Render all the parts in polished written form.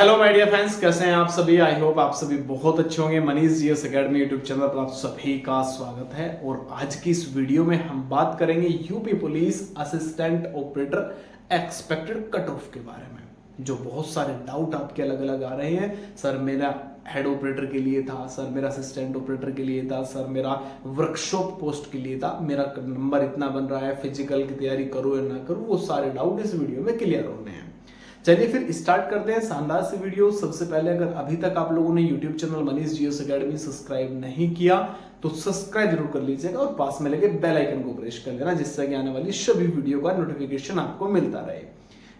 Hello my dear friends, कैसे हैं आप सभी। आई होप आप सभी बहुत अच्छे होंगे। Manish GS academy YouTube channel पर आप सभी का स्वागत है। और आज की इस वीडियो में हम बात करेंगे UP police assistant operator expected cut off के बारे में। जो बहुत सारे डाउट आपके अलग अलग आ रहे हैं, सर मेरा हेड ऑपरेटर के लिए था, सर मेरा असिस्टेंट ऑपरेटर के लिए था, सर मेरा वर्कशॉप पोस्ट के लिए था, मेरा नंबर इतना बन रहा है, फिजिकल की तैयारी करूँ या ना करूँ, वो सारे डाउट इस वीडियो में क्लियर होने हैं। चलिए फिर स्टार्ट करते हैं शानदार से वीडियो। सबसे पहले अगर अभी तक आप लोगों ने YouTube channel Manish GS academy subscribe नहीं किया तो सब्सक्राइब जरूर कर लीजिएगा और पास में लगे बेल आइकन को प्रेस कर लेना, जिससे कि आने वाली सभी वीडियो का नोटिफिकेशन आपको मिलता रहे।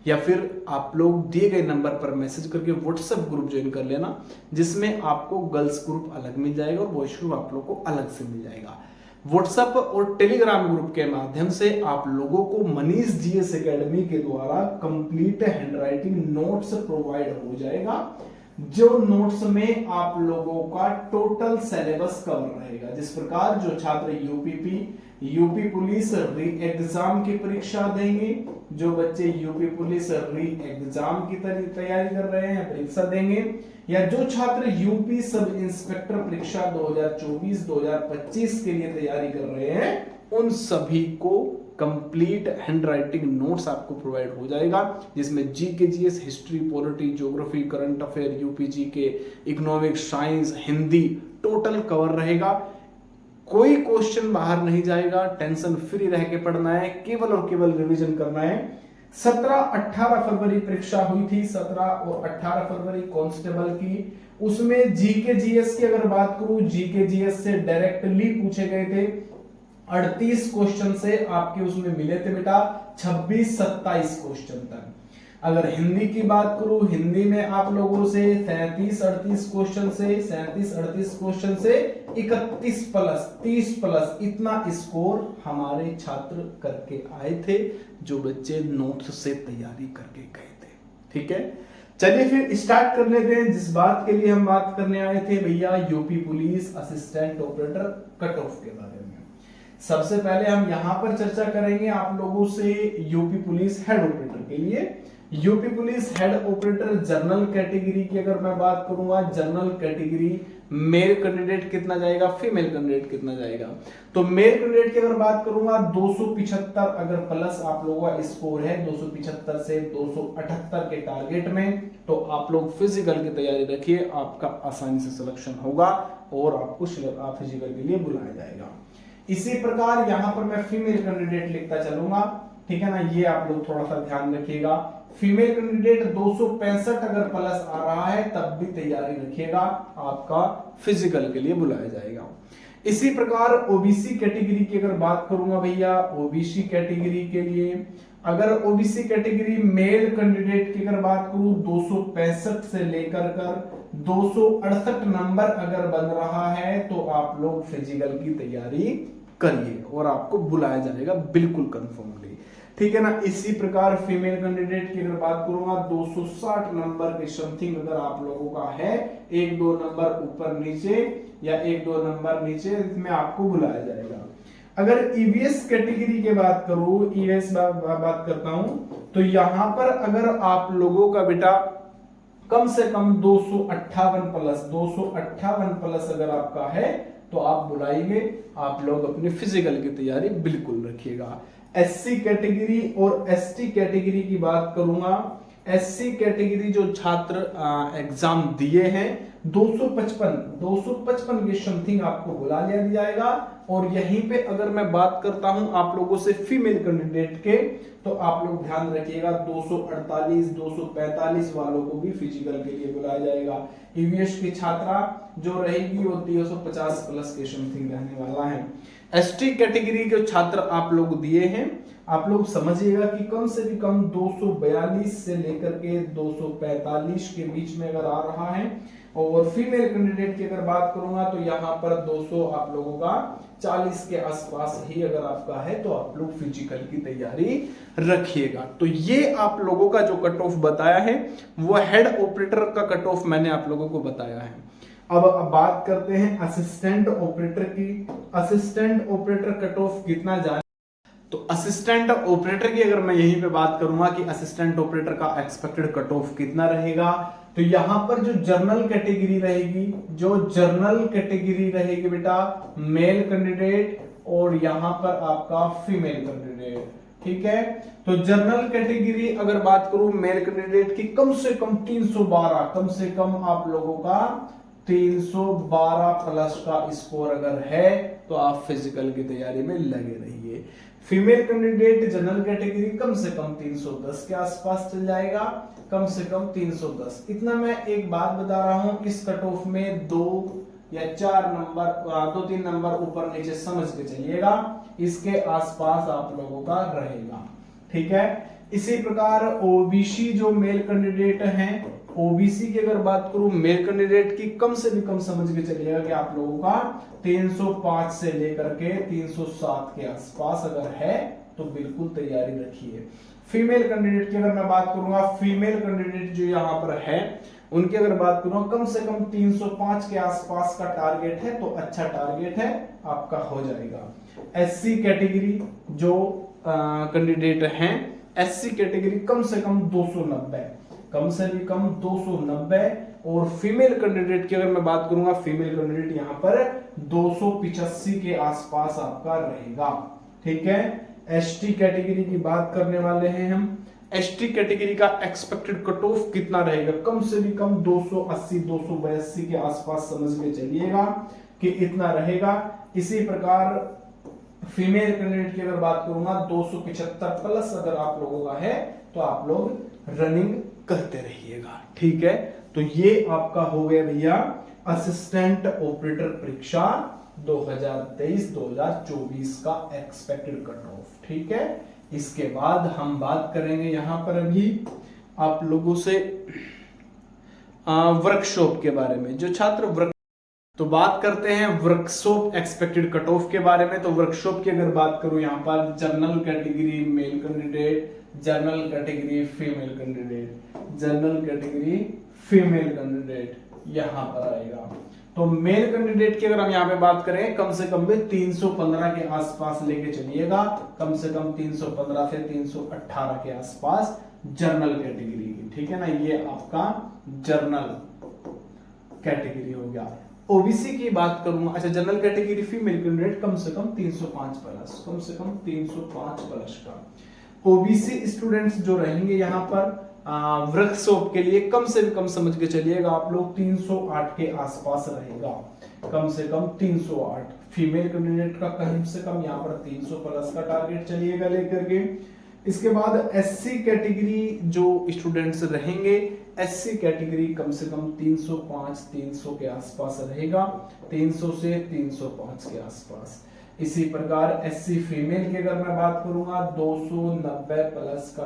या फिर आप लोग दिए गए नंबर पर मैसेज करके व्हाट्सएप ग्रुप ज्वाइन कर लेना, जिसमें आपको गर्ल्स ग्रुप अलग मिल जाएगा और बॉयज ग्रुप आप लोग को अलग से मिल जाएगा। व्हाट्सएप और टेलीग्राम ग्रुप के माध्यम से आप लोगों को मनीष जीएस एकेडमी के द्वारा कंप्लीट हैंडराइटिंग नोट्स प्रोवाइड हो जाएगा, जो नोट्स में आप लोगों का टोटल सिलेबस कवर रहेगा। जिस प्रकार जो छात्र यूपी पुलिस री एग्जाम की परीक्षा देंगे, जो बच्चे यूपी पुलिस री एग्जाम की तैयारी कर रहे हैं, परीक्षा देंगे, या जो छात्र यूपी सब इंस्पेक्टर परीक्षा 2024-2025 के लिए तैयारी कर रहे हैं, उन सभी को कंप्लीट हैंडराइटिंग नोट्स आपको प्रोवाइड हो जाएगा, जिसमें GK GS, history, polity, geography, current affair, UPG के, economics, science, Hindi total cover रहेगा। कोई क्वेश्चन बाहर नहीं जाएगा, टेंशन फ्री रह के पढ़ना है, केवल और केवल रिवीजन करना है। 17-18 फरवरी परीक्षा हुई थी, 17 और 18 फरवरी कांस्टेबल की। उसमें जीके जीएस की अगर बात करूं, जीके जीएस से डायरेक्टली पूछे गए थे 38 क्वेश्चन से आपके उसमें मिले थे बेटा 26-27 क्वेश्चन तक। अगर हिंदी की बात करूं, हिंदी में आप लोगों से 37-38 क्वेश्चन से 37-38 क्वेश्चन से 31 प्लस 30 प्लस इतना स्कोर हमारे छात्र करके आए थे, जो बच्चे नोट्स से तैयारी करके गए थे। ठीक है, चलिए फिर स्टार्ट कर लेते हैं। जिस बात के लिए हम बात करने आए थे भैया, UP police assistant operator cut off के बारे में। सबसे पहले हम यहां पर चर्चा करेंगे आप लोगों से यूपी पुलिस हेड ऑपरेटर के लिए। UP police head operator general category की अगर मैं बात करूंगा, जनरल कैटेगरी मेल कैंडिडेट कितना जाएगा, फीमेल कैंडिडेट कितना जाएगा। तो मेल कैंडिडेट की अगर बात करूंगा 275 अगर प्लस आप लोगों का स्कोर है, 275 से 278 के टारगेट में, तो आप लोग फिजिकल की तैयारी रखिए, आपका आसानी से सिलेक्शन होगा और आपको फिजिकल के लिए बुलाया जाएगा। इसी प्रकार यहां पर मैं फीमेल कैंडिडेट लिखता चलूंगा, ठीक है ना, ये आप लोग थोड़ा सा ध्यान रखिएगा। फीमेल कैंडिडेट 265 अगर प्लस आ रहा है तब भी तैयारी रखिएगा, आपका फिजिकल के लिए बुलाया जाएगा। इसी प्रकार ओबीसी कैटेगरी की अगर बात करूंगा भैया, ओबीसी कैटेगरी के लिए अगर ओबीसी कैटेगरी मेल कैंडिडेट की अगर बात करूं 265 से लेकर कर 268 नंबर अगर बन रहा है तो आप लोग फिजिकल की तैयारी करिए और आपको बुलाया जाएगा बिल्कुल कंफर्मली। ठीक है ना। इसी प्रकार फीमेल कैंडिडेट की अगर बात करूंगा 260 नंबर के समथिंग अगर आप लोगों का है, 1-2 नंबर ऊपर नीचे या 1-2 नंबर नीचे, इसमें आपको बुलाया जाएगा। अगर ईवीएस कैटेगरी की बात करूं, ईवीएस बात करता हूं, तो यहां पर अगर आप लोगों का बेटा कम से कम 258 प्लस अगर आपका है तो आप बुलाएंगे, आप लोग अपनी फिजिकल की तैयारी बिल्कुल रखिएगा। एससी कैटेगरी और एसटी कैटेगरी की बात करूंगा, एससी कैटेगरी जो छात्र एग्जाम दिए हैं 255 के समथिंग आपको बुला लिया जाएगा। और यहीं पे अगर मैं बात करता हूं आप लोगों से फीमेल कैंडिडेट के, तो आप लोग ध्यान रखिएगा 248-245 वालों को भी फिजिकल के लिए बुलाया जाएगा। ईवीएस की छात्रा जो रहेगी वो 350 प्लस के समथिंग रहने वाला है। एसटी कैटेगरी के छात्र आप लोग दिए हैं, आप लोग समझिएगा कि कम से भी कम 242 से लेकर के 245 के बीच में अगर आ रहा है। और फीमेल कैंडिडेट की अगर बात करूंगा तो यहाँ पर 200 आप लोगों का 40 के आसपास ही अगर आपका है, तो आप लोग फिजिकल की तैयारी रखिएगा। तो ये आप लोगों का जो कट ऑफ बताया है वो हेड ऑपरेटर का कट ऑफ मैंने आप लोगों को बताया है। अब बात करते हैं असिस्टेंट ऑपरेटर की। असिस्टेंट ऑपरेटर कट ऑफ कितना जाए, तो असिस्टेंट ऑपरेटर की अगर मैं यहीं पे बात करूंगा कि असिस्टेंट ऑपरेटर का एक्सपेक्टेड कट ऑफ कितना रहेगा, तो यहां पर जो जर्नल कैटेगरी रहेगी, बेटा मेल कैंडिडेट, और यहां पर आपका फीमेल कैंडिडेट। ठीक है, तो जनरल कैटेगरी अगर बात करूं मेल कैंडिडेट की, कम से कम 312, कम से कम आप लोगों का 312 प्लस का स्कोर अगर है तो आप फिजिकल की तैयारी में लगे रहिए। फीमेल कैंडिडेट जनरल कैटेगरी कम से कम 310 के आसपास चल जाएगा, कम से कम 310। इतना मैं एक बात बता रहा हूं, इस कट ऑफ में 2 या 4 नंबर, 2-3 नंबर ऊपर नीचे समझ के चलिएगा, इसके आसपास आप लोगों का रहेगा। ठीक है, इसी प्रकार ओबीसी जो मेल कैंडिडेट हैं, ओबीसी की अगर बात करूं मेल कैंडिडेट की, कम से भी कम समझ के चलिएगा कि आप लोगों का 305 से लेकर के 307 के आसपास अगर है तो बिल्कुल तैयारी रखिए। फीमेल कैंडिडेट की अगर मैं बात करूंगा, फीमेल कैंडिडेट जो यहां पर है उनकी अगर बात करूं, कम से कम 305 के आसपास का टारगेट है, तो अच्छा टारगेट है, आपका हो जाएगा। एससी कैटेगरी जो कैंडिडेट हैं, एससी कैटेगरी कम से कम 290, कम से भी कम 290, और फीमेल कैंडिडेट की अगर मैं बात करूंगा, फीमेल कैंडिडेट यहां पर 285 के आसपास आपका रहेगा। ठीक है, एसटी कैटेगरी की बात करने वाले हैं हम। एसटी कैटेगरी का एक्सपेक्टेड कट ऑफ कितना रहेगा, कम से भी कम 280 282 के आसपास समझ के चलिएगा कि इतना रहेगा। इसी प्रकार फीमेल कैंडिडेट की अगर बात करूंगा, 275 प्लस अगर आप लोगों का है तो आप लोग रनिंग करते रहिएगा। ठीक है, तो ये आपका हो गया भैया असिस्टेंट ऑपरेटर परीक्षा 2023-2024 का एक्सपेक्टेड कट ऑफ। ठीक है, इसके बाद हम बात करेंगे यहां पर अभी आप लोगों से वर्कशॉप के बारे में। जो छात्र तो बात करते हैं वर्कशॉप एक्सपेक्टेड कट ऑफ के बारे में। तो वर्कशॉप की अगर बात करूं, यहां पर general category male candidate, general category female candidate, general category female candidate यहां पर आएगा। तो मेल कैंडिडेट की अगर हम यहां पे बात करें, कम से कम भी 315 के आसपास लेके चलिएगा, कम से कम 315 से 318 के आसपास जनरल कैटेगरी की। ठीक है ना, ये आपका जनरल कैटेगरी हो गया। ओबीसी की बात करूंगा, अच्छा जनरल कैटेगरी फीमेल कैंडिडेट कम से कम 305 प्लस, कम से कम 305 प्लस का। ओबीसी स्टूडेंट्स जो रहेंगे यहाँ पर वर्कशॉप के लिए, कम से भी कम समझ के चलिएगा आप लोग 308 के आसपास रहेगा, कम से कम 308। फीमेल कैंडिडेट का कम से कम यहाँ पर 300 प्लस का टारगेट चलिएगा लेकर के। इसके बाद एससी कैटेगरी जो स्टूडेंट्स रहेंगे, एससी कैटेगरी कम से कम 305-300 के आसपास रहेगा, 300 से 305 के आसपास। इसी प्रकार एससी फीमेल की अगर मैं बात करूंगा, 290 प्लस का